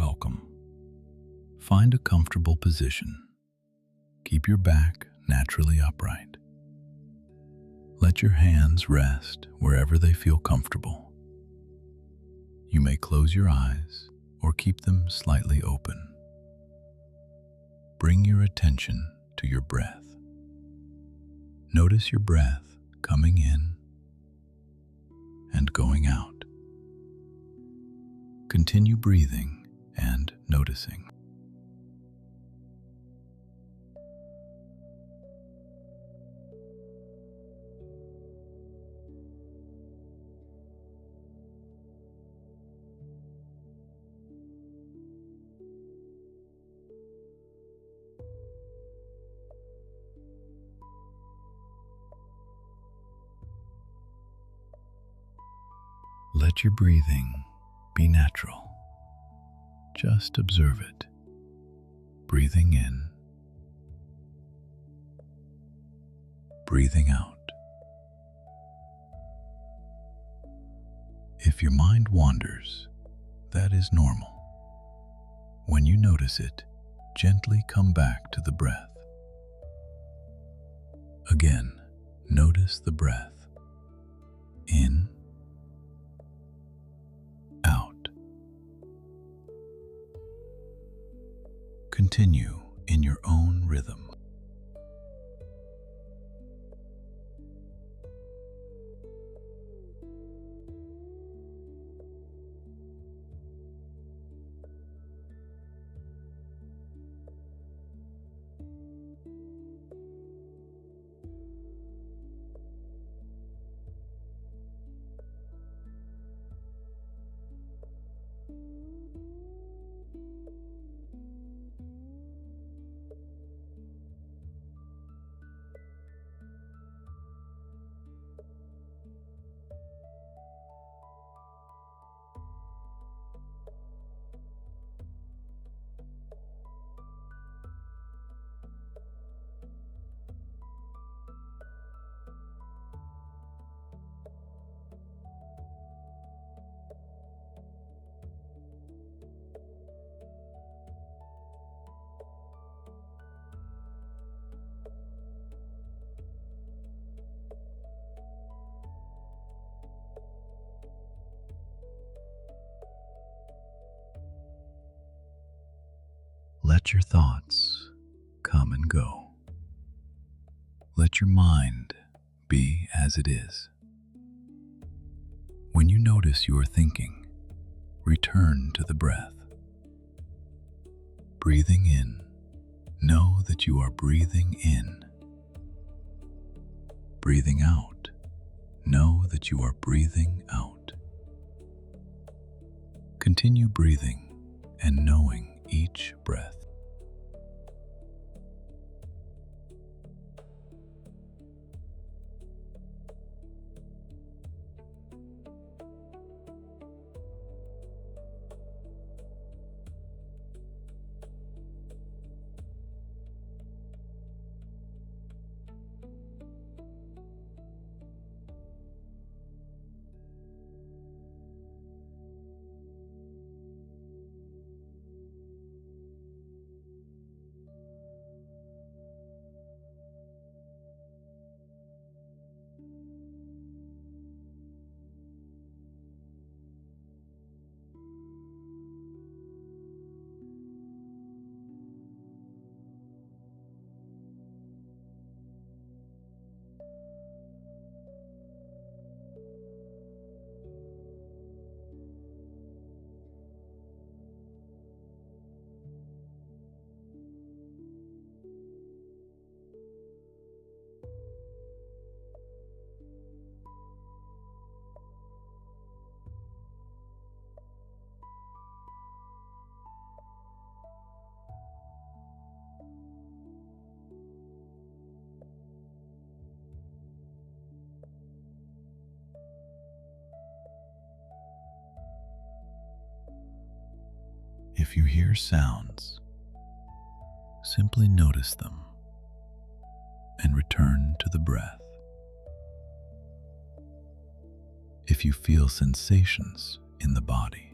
welcome. Find a comfortable position. Keep your back naturally upright. Let your hands rest wherever they feel comfortable. You may close your eyes or keep them slightly open. Bring your attention to your breath. Notice your breath coming in and going out. Continue breathing and noticing. Let your breathing be natural. Just observe it. Breathing in, breathing out. If your mind wanders, that is normal. When you notice it, gently come back to the breath. Again, notice the breath. In, out. Continue in your own rhythm. Let your thoughts come and go. Let your mind be as it is. When you notice you are thinking, return to the breath. Breathing in, know that you are breathing in. Breathing out, know that you are breathing out. Continue breathing and knowing each breath. If you hear sounds, simply notice them and return to the breath. If you feel sensations in the body,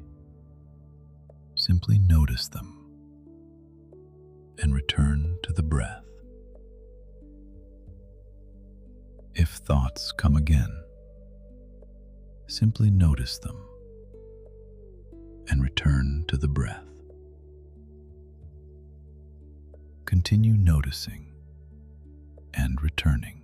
Simply notice them and return to the breath. If thoughts come again, simply notice them and return to the breath. Continue noticing and returning.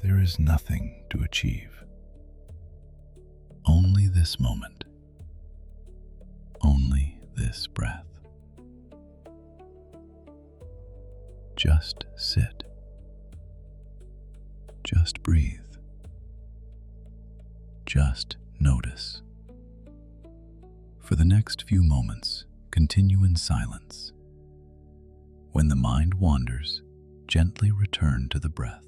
There is nothing to achieve. Only this moment. Only this breath. Just sit. Just breathe. Just notice. For the next few moments, continue in silence. When the mind wanders, gently return to the breath.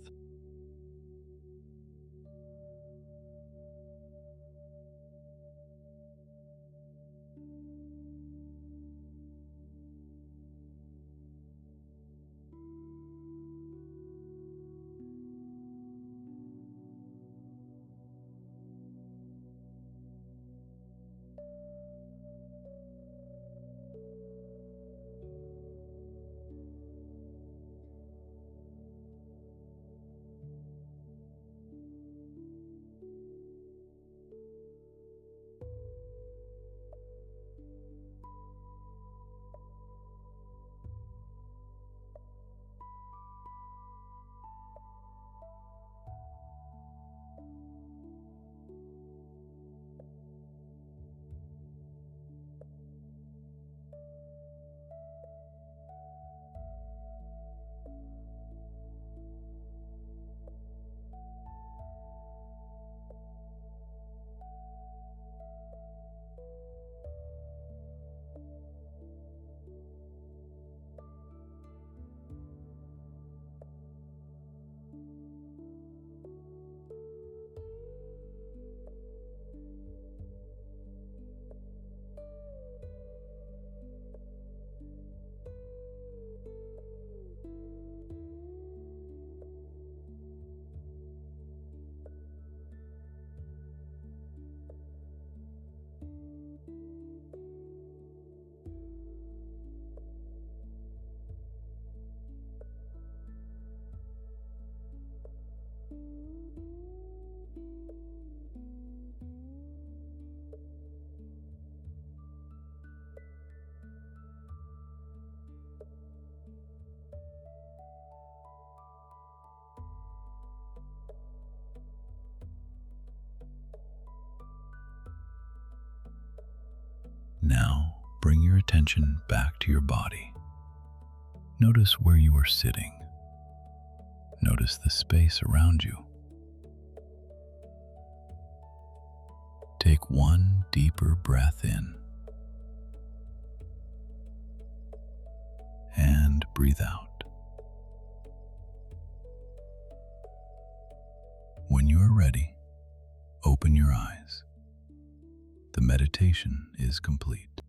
Now, bring your attention back to your body. Notice where you are sitting. Notice the space around you. Take one deeper breath in and breathe out. When you are ready, open your eyes. The meditation is complete.